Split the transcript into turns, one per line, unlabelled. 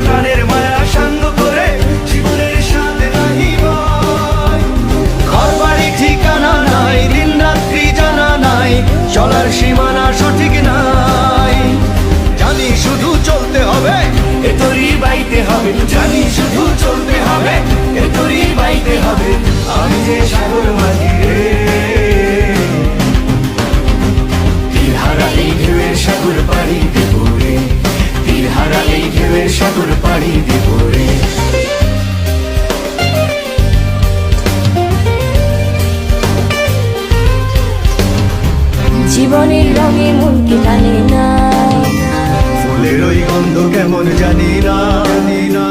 প্রাণের মায়া সাঙ্গ করে জীবনের সাথে নাহি ভয়। ঘর বাড়ি ঠিকানা নাই, দিন রাত্রি জানা নাই, চলার সীমানা সঠিক নাই। জানি শুধু চলতে হবে, এ তোরই বাইতে হবে, জানি শুধু চলতে হবে, এ তোরই বাইতে হবে। আমি যে সাগর মাঝি রে, তীর হারালেই ঢেউয়ের সাগর পাড়ি দেব রে, তীর হারালেই ঢেউয়ের সাগর পাড়ি দেব রে।
জীবনের রঙে মনকে টানে না,
ফুলের ওই গন্ধ কেমন জানি না, জানি না।